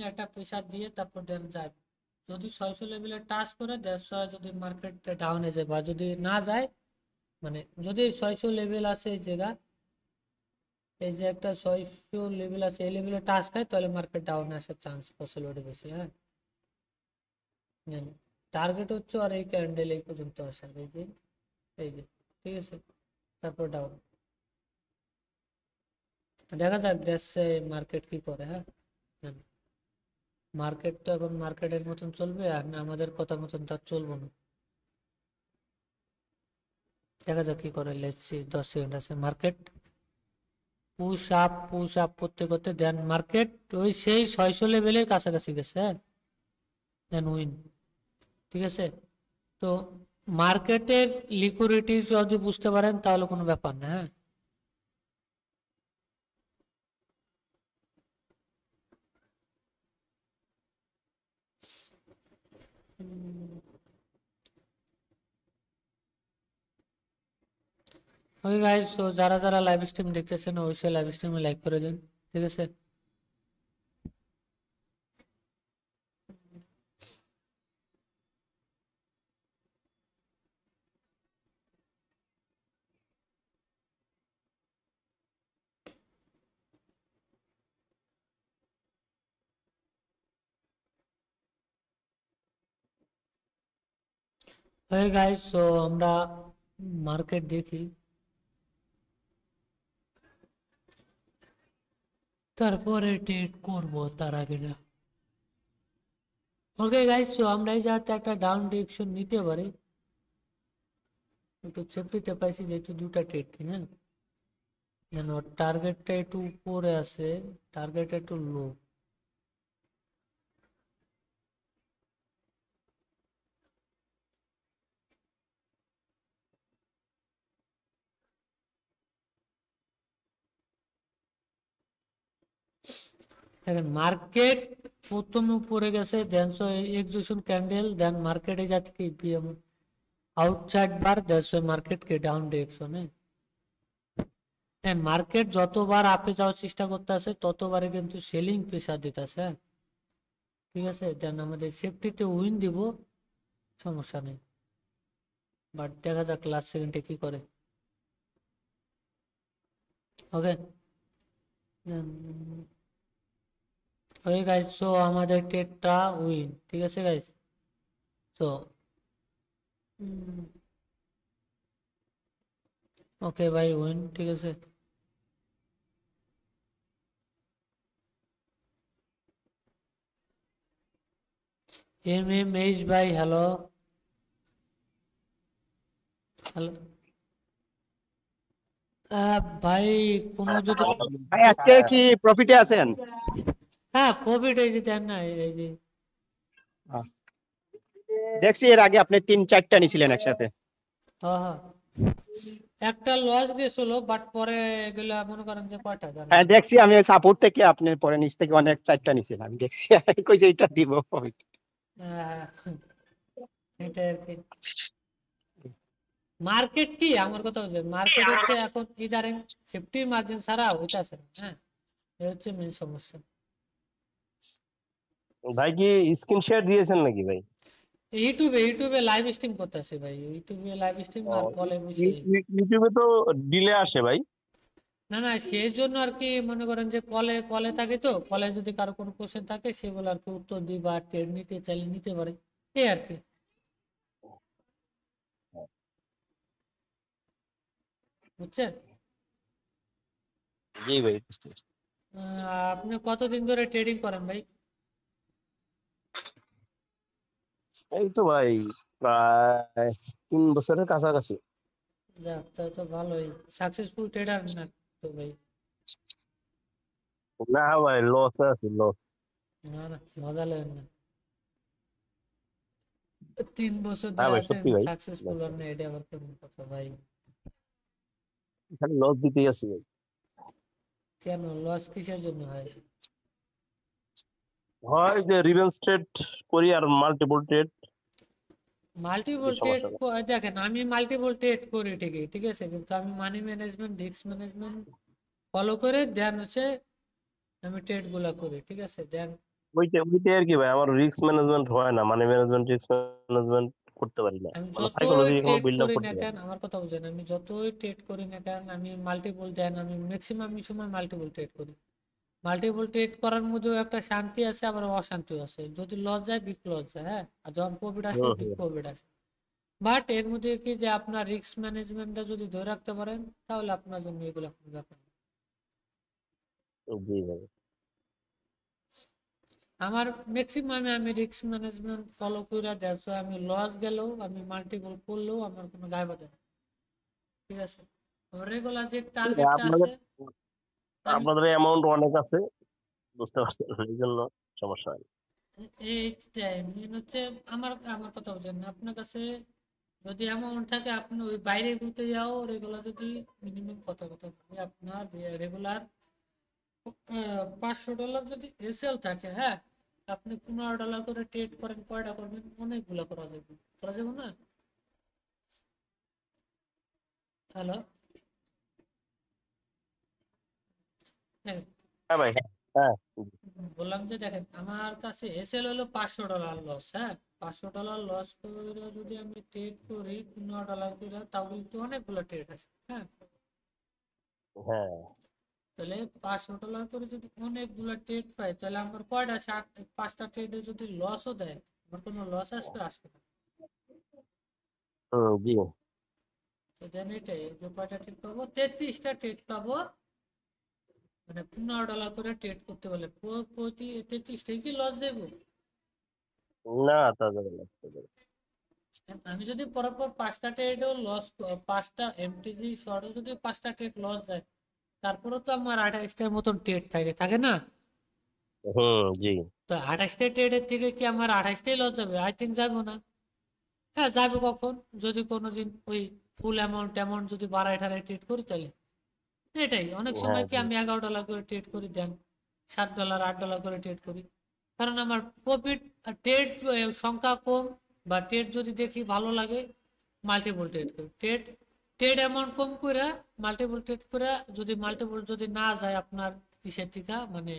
একটা প্রেসার দিয়ে তারপর দেন যায়। যদি 600 লেভেলে টাচ করে 150 যদি মার্কেটটা ডাউনে যায় বা যদি না যায়, মানে যদি 600 লেভেল আছে এই জায়গা, এই যে একটা 600 লেভেল আছে, এই লেভেলে টাচ খায় তাহলে মার্কেট ডাউনে আসার চান্স পসিবিলিটি বেশি। হ্যাঁ, টার্গেট হচ্ছে আর এই ক্যান্ডেল এই পর্যন্ত আসার, এই যে ঠিক আছে, তারপর ডাউন। দেখা যাক দেশে মার্কেট কি করে। হ্যাঁ, মার্কেট তো এখন মার্কেটের মতন চলবে, আর না আমাদের কথা মতন তার চলবো না। দেখা যাক কি করে। লেটস সি, 10 সেকেন্ড আছে। মার্কেট পুশ আপ করতে করতে দেন মার্কেট ওই সেই 600 লেভেলের কাছাকাছি গেছে। হ্যাঁ, দেন উইন। ঠিক আছে, তো মার্কেটের লিকুইডিটি যদি বুঝতে পারেন তাহলে কোনো ব্যাপার না। হ্যাঁ, ওকে গাইস, তো যারা যারা লাইভ স্ট্রিম দেখতেছেন অবশ্যই লাইভ স্ট্রিমে লাইক করে দিন। ঠিক আছে, ওকে গাইস, তো আমরা মার্কেট দেখি, তারপরে ট্রেড করব তার আগে না। ওকে গাইস, তো আমরা এই যাতে একটা ডাউন ডিরেকশন নিতে পারি, একটু সেফটিতে পাইছি যেহেতু দুটা ট্রেড। হ্যাঁ, যেন টার্গেটটা একটু উপরে আছে, টার্গেট একটু লো। দেখেন মার্কেট প্রথমে উপরে গেছে, দেন এক্সিকিউশন ক্যান্ডেল, দেন মার্কেটে যাচ্ছে কি আউটসাইড বার, দ্যাটস মার্কেট কে ডাউন ডিরেকশনে। দেন মার্কেট যতবার আপে যাওয়ার চেষ্টা করতে আছে ততবারই কিন্তু সেলিং প্রেসার দিতেছে। ঠিক আছে, দেন আমাদের সেফটিতে উইন দিব, সমস্যা নেই, বাট দেখা যাক লাস্ট সেকেন্ডে কি করে। ওকে, ওকে গাইস, সো আমাদের ট্রেডটা উইন। ঠিক আছে গাইস, তো ওকে ভাই উইন। ঠিক আছে, এইচ ভাই হ্যালো, হ্যালো ভাই, কোনো যদি ভাই আজকে কি প্রফিটে আছেন? হ্যাঁ প্রফিট এই যে দেন না, এই যে আহ, দেখছি এর আগে আপনি 3-4টা নিছিলেন একসাথে। হ্যাঁ হ্যাঁ, একটা লস গেছিল বাট পরে এগুলা মনে করেন যে কয়টা জানেন। হ্যাঁ দেখছি আমি সাপোর্ট থেকে আপনি পরে নিচ থেকে অনেক 4টা নিছেন আমি দেখছি। কইছে এটা দিব profit। আহ, এটা আর কি মার্কেট, কি আমার কথা হচ্ছে মার্কেট হচ্ছে এখন ইদারিং সেফটির মার্জিন ছাড়া হইতাছে না। হ্যাঁ, এই হচ্ছে মেন সমস্যা। ভাই কি স্ক্রিন শেয়ার দিয়েছেন নাকি ভাই? ইউটিউবে লাইভ স্ট্রিম করতেছি ভাই, ইউটিউবে লাইভ স্ট্রিম আর কলে বসে। ইউটিউবে তো ডিলে আসে ভাই। না না, সেই জন্য আর কি মনে করেন যে কলে কলে থাকে, তো কলে যদি কারো কোনো কোশ্চেন থাকে সেগুলো আর কি উত্তর দিই, বা টের নিতে চাইলে নিতে পারে, এই আর কি। বুঝছেন? জি ভাই, আপনি কতদিন ধরে ট্রেডিং করেন ভাই? এই তো ভাই প্রায় 3 বছরের কাছাকাছি। যাক, তাহলে তো ভালোই সাকসেসফুল ট্রেডার না তো ভাই? না ভাই, লস আছে লস। না না, মজা লেন না, 3 বছর হ্যাঁ ধরে ভাই, আছেন সত্যি ভাই, সাকসেসফুল হন না, এটা আবার কেমন কথা ভাই? খালি লস দিতেই আছি ভাই। কেন লস কিসের জন্য হয়? হয় যে রিভেন্স ট্রেড করি আর মাল্টিপল ট্রেড, মাল্টিপল ট্রেড, সমস্যা। দেখেন আমি মাল্টিপল ট্রেড করি ঠিকই, ঠিক আছে, কিন্তু আমি money management risk management follow করে দেন হচ্ছে আমি ট্রেড গুলা করি। ঠিক আছে, দেন ওইটাই আর কি ভাই, আমার রিস্ক ম্যানেজমেন্ট হয় না, মানি ম্যানেজমেন্ট, রিস্ক ম্যানেজমেন্ট করতে পারি না, আমি মানে যতই সাইকোলজি এখনো ট্রেড বিল্ড আপ করি না করতে পারি কেন, না। আমার কথা বুঝেন, আমি যতই ট্রেড করি না কেন, আমি মাল্টিপল দেন, আমি ম্যাক্সিমাম সময় মাল্টিপল ট্রেড করি। মাল্টিপল ট্রেড করার মধ্যেও একটা শান্তি আছে, আবার অশান্তিও আছে। যদি লস যায়, বিগ লস যায়, হ্যাঁ, আর যখন প্রফিট আসে, হুম বিগ হুম প্রফিট আসে। বাট এর মধ্যে কি, যে আপনার রিস্ক ম্যানেজমেন্টটা যদি ধরে রাখতে পারেন, তাহলে আপনার জন্য এগুলো কোনো ব্যাপার না। জি ভাই। আমার ম্যাক্সিমামে আমি রিস্ক ম্যানেজমেন্ট ফলো করে, দ্যাটস ওয়াই আমি লস গেলেও, আমি মাল্টিপল করলেও আমার কোনো গায়ে বাধে না। ঠিক আছে, আমার রেগুলার যে টার্গেটটা আপনাদের আছে, আমি আপনাদের অ্যামাউন্ট অনেক আছে, বুঝতে পারছেন, এই জন্য সমস্যা হয় না। এইটাই মেন হচ্ছে। আমার আমার কথা বলছেন না, আপনার কাছে যদি অ্যামাউন্ট থাকে, আপনি ওই বাইরে ঘুরতে যাও রেগুলার, যদি মিনিমাম কথা কথা বলি, আপনার রেগুলার $500 যদি এসএল থাকে, হ্যাঁ, আপনি $15 করে ট্রেড করেন, কয়টা করবেন? অনেকগুলো করা যাবে, করা যাবে না? হ্যালো, হ্যাঁ ভাই, হ্যাঁ হ্যাঁ। বললাম যে দেখেন, আমার কাছে এসএল হলো $500 লস, হ্যাঁ, $500 লস করে যদি আমি ট্রেড করি $15 করে, তাও কিন্তু অনেকগুলো ট্রেড আছে, হ্যাঁ। হ্যাঁ তাহলে $500 করে যদি অনেকগুলো ট্রেড পাই, তাহলে আমার কয়টা, 5টা ট্রেডে যদি লসও দেয়, আমার কোনো লস আসবে? আসবে না। জি। তো দেন এটাই, যে কয়টা ট্রেড পাবো, 33টা ট্রেড পাবো, মানে $15 করে ট্রেড করতে বলে, প্রতি 33টাই কি লস দেবো? না, তা যাবে না, তা যাবে না। আমি যদি পরপর 5টা ট্রেডও লস, 5টা এমটিজি শর্টও যদি 5টা ট্রেড লস যায়, তারপরেও তো আমার 28টার মতন ট্রেড থাকে, থাকে না? জি। তো 28টা ট্রেডের থেকে কি আমার 28টাই লস যাবে? আই থিঙ্ক যাবো না। হ্যাঁ, যাবে কখন? যদি কোনোদিন ওই ফুল অ্যামাউন্ট অ্যামাউন্ট যদি বাড়ায় ঠাড়ায় ট্রেড করি, তাহলে এটাই। অনেক হ্যাঁ সময় কি জি। আমি $11 করে ট্রেড করি, দেন $7 $8 করে ট্রেড করি, কারণ আমার প্রফিট, ট্রেড সংখ্যা কম, বা ট্রেড যদি দেখি ভালো লাগে, মাল্টিপল ট্রেড করি। ট্রেড ট্রেড অ্যামাউন্ট কম করে মাল্টিপল ট্রেড করে, যদি মাল্টিপল যদি না যায় আপনার কিসের থেকে, মানে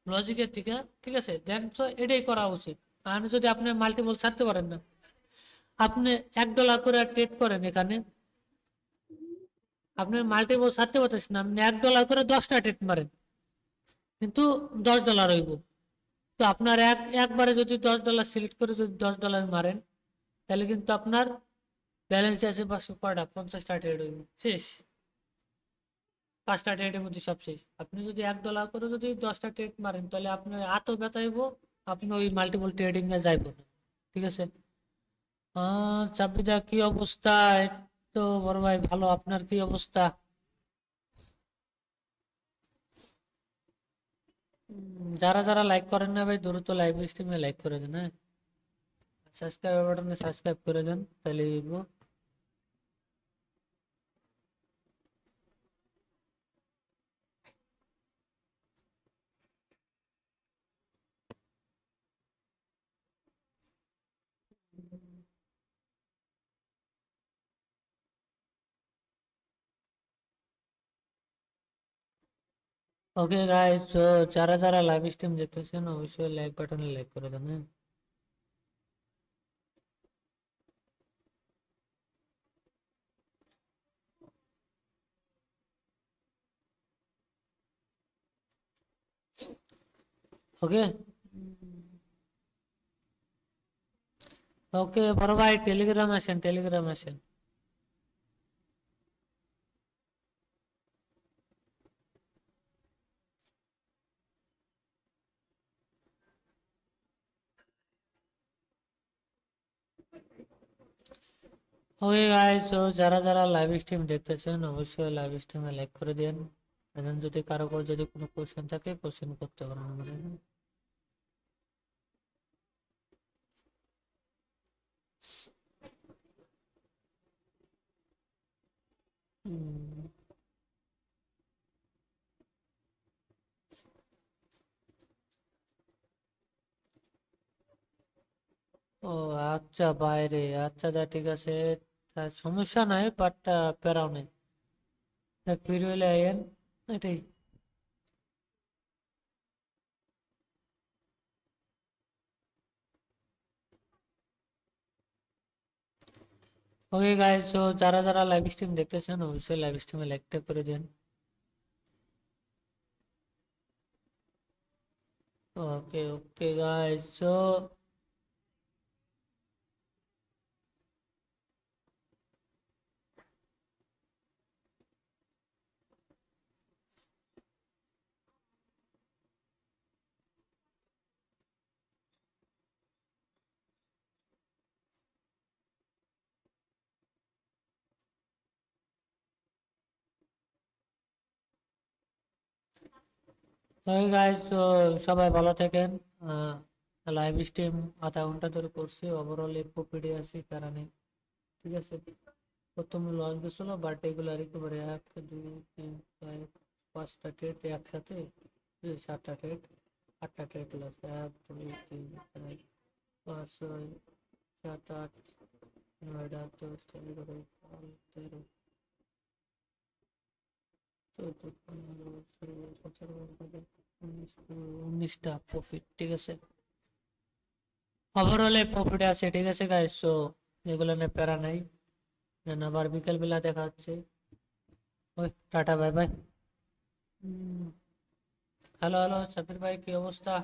লজিকের থেকে, ঠিক আছে, দেন তো এটাই করা উচিত। আর যদি আপনি মাল্টিপল ছাড়তে পারেন না, আপনি $1 করে ট্রেড করেন, এখানে আপনি মাল্টিপল ছাড়তে পারতেছেন না, আপনি $1 করে 10টা ট্রেড মারেন, কিন্তু $10 হইব। তো আপনার একবারে যদি $10 সিলেক্ট করে যদি $10 মারেন, তাহলে কিন্তু আপনার ব্যালেন্স আছে 500, কয়টা, 50টা ট্রেড হইব, শেষ। 5টা ট্রেডের মধ্যে সব শেষ। আপনি যদি $1 করে যদি 10টা ট্রেড মারেন, তাহলে আপনার এত ব্যথা হইব, আপনি ওই মাল্টিপল ট্রেডিং এ যাইব না। ঠিক আছে। চাপিদা, কি অবস্থা? এই তো বড় ভাই ভালো, আপনার কি অবস্থা? যারা যারা লাইক করেন না ভাই, দ্রুত লাইভ স্ট্রিমে লাইক করে দেন, হ্যাঁ, সাবস্ক্রাইব বাটনে সাবস্ক্রাইব করে দেন, তাহলে ওকে গাইস, তো যারা যারা লাইভ স্ট্রিম দেখতেছেন, অবশ্যই লাইক বাটনে লাইক করে দেন, হ্যাঁ। ওকে, ওকে বড় ভাই, টেলিগ্রাম আসেন, টেলিগ্রাম আসেন। ওকে গাইস, তো যারা যারা লাইভ স্ট্রিম দেখতেছেন, অবশ্যই লাইভ স্ট্রিমে লাইক করে দেন। এখন যদি কারো যদি কোনো কোশ্চেন থাকে, কোশ্চেন করতে পারেন আমাদের। হুম, ও আচ্ছা, বাইরে, আচ্ছা, দা ঠিক আছে, তা সমস্যা নাই, বাট প্যারাও নেই, এক ভিডিও আইয়েন, এটাই। ওকে গাইস, তো যারা যারা লাইভ স্ট্রিম দেখতেছেন অবশ্যই লাইভ স্ট্রিমে লাইকটা করে দিন। ওকে ওকে গাইস, তো ওকে গাইস, তো সবাই ভালো থাকেন। লাইভ স্ট্রিম আধা ঘন্টা ধরে করছি, ওভারঅল এফওপিডি আছে কারণে, ঠিক আছে। প্রথমে লস গেছিল, বাট এগুলো একেবারে 1 2 3 4 5টা ট্রেড একসাথে, 7টা ট্রেড 8টা ট্রেড লস, 1 2 3 4 5 6 7 8 9 10 11 12 13 14 15 16 17 18 19টা প্রফিট, ঠিক আছে। ওভারঅল প্রফিট আছে, ঠিক আছে গাইস। সো এগুলো নিয়ে প্যারা নাই, দেন আবার বিকেল বেলা দেখা হচ্ছে। ওই tata, bye bye. Hello hello Sabir ভাই, কি অবস্থা?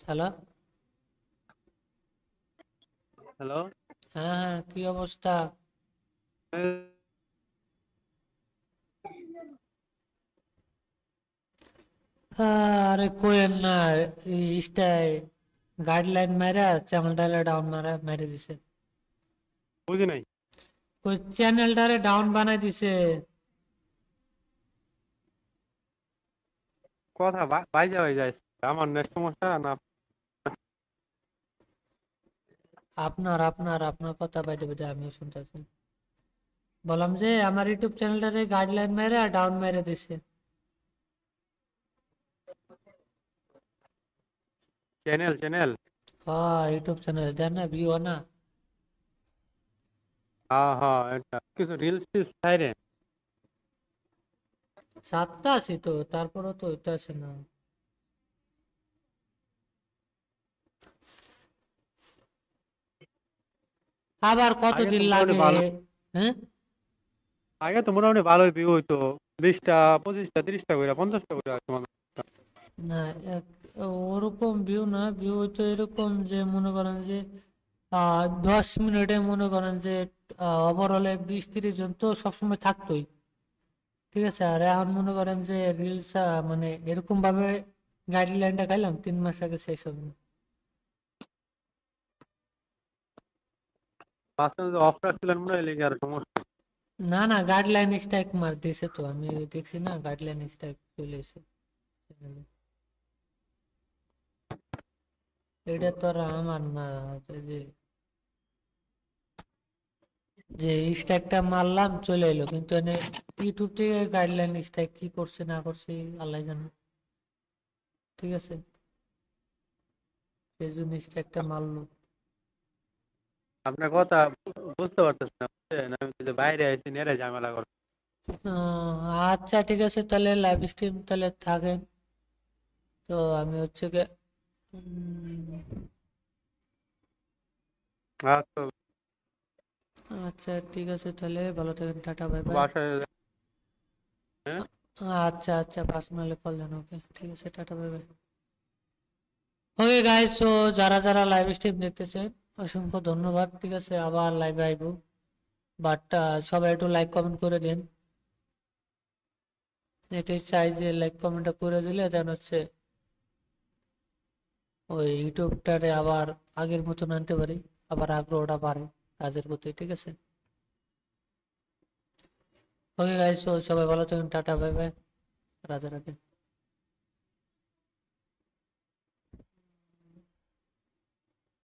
Hello, hello. হ্যাঁ হ্যাঁ, কি অবস্থা? আরে কোয়েন না, ইস্টাই গাইডলাইন মেরা চ্যানেলটারে ডাউন মেরে দিছে। বুঝি নাই কই চ্যানেলটারে ডাউন বানাই দিছে। কথা বাইজা হয়ে যায়। আমার নেট সমস্যা না। আপনার আপনার আপনার কথা বাইতে বাইতে আমি শুনতেছি। বললাম যে আমার ইউটিউব চ্যানেলটারে গাইডলাইন মেরে ডাউন মেরে দিছে। চ্যানেল চ্যানেল হ্যাঁ, ইউটিউব চ্যানেল দেন না, ভিউ না। হ্যাঁ হ্যাঁ, এটা কিছু রিলস টিলস ছাইরে। 7টা আছে তো, তারপরও তো ওইটা আছে না। আবার আগে তো কতদিন মোটামুটি লাগে? ভালো, হ্যাঁ, আগে তো মোটামুটি ভালোই ভিউ হইতো। 20টা 25টা 30টা করে 50টা করে আছে মনে হয়। না, ওরকম ভিউ না, ভিউ হইতো এরকম যে মনে করেন যে 10 মিনিটে মনে করেন যে ওভারঅলে 20-30 জন তো সবসময় থাকতোই, ঠিক আছে। আর এখন মনে করেন যে রিলস মানে এরকম ভাবে গাইডলাইনটা খাইলাম 3 মাস আগে শেষ হবে না। মাঝখানে অফ রাখছিলেন মনে হয়, লেগে আর সমস্যা। না না, গাইডলাইন স্ট্রাইক মার দিছে তো, আমি দেখছি না গাইডলাইন স্ট্রাইক চলে এসে। এটা তো আর আমার না, যে যে স্ট্রাইকটা মারলাম চলে এলো, কিন্তু এনে ইউটিউব থেকে গাইডলাইন স্ট্রাইক কি করছে না করছে আল্লাহ জানে, ঠিক আছে। সেই জন্য স্ট্রাইকটা মারলো। আপনার কথা বুঝতে পারতেছি না, বুঝছেন? আমি তো যে বাইরে আছি নেড়ে ঝামেলা করে। আচ্ছা ঠিক আছে, তাহলে লাইভ স্ট্রিম তাহলে থাকেন। তো আমি হচ্ছে গিয়ে আচ্ছা, আচ্ছা ঠিক আছে, তাহলে ভালো থাকেন, টাটা, বাই বাই। বাসায় হ্যাঁ। আচ্ছা আচ্ছা, পার্সোনালি কল দেন, ওকে ঠিক আছে, tata bye bye. Okay guys, তো যারা যারা লাইভ স্ট্রিম দেখতেছেন অসংখ্য ধন্যবাদ, ঠিক আছে। আবার লাইভে আইবো, বাট সবাই একটু লাইক কমেন্ট করে দিন। এটাই চাই যে লাইক কমেন্টটা করে দিলে দেন হচ্ছে ওই ইউটিউবটারে আবার আগের মতন আনতে পারি, আবার আগ্রহটা বাড়ে কাজের প্রতি, ঠিক আছে। ওকে গাইস, সবাই ভালো থাকুন, tata bye bye, Radhe Radhe.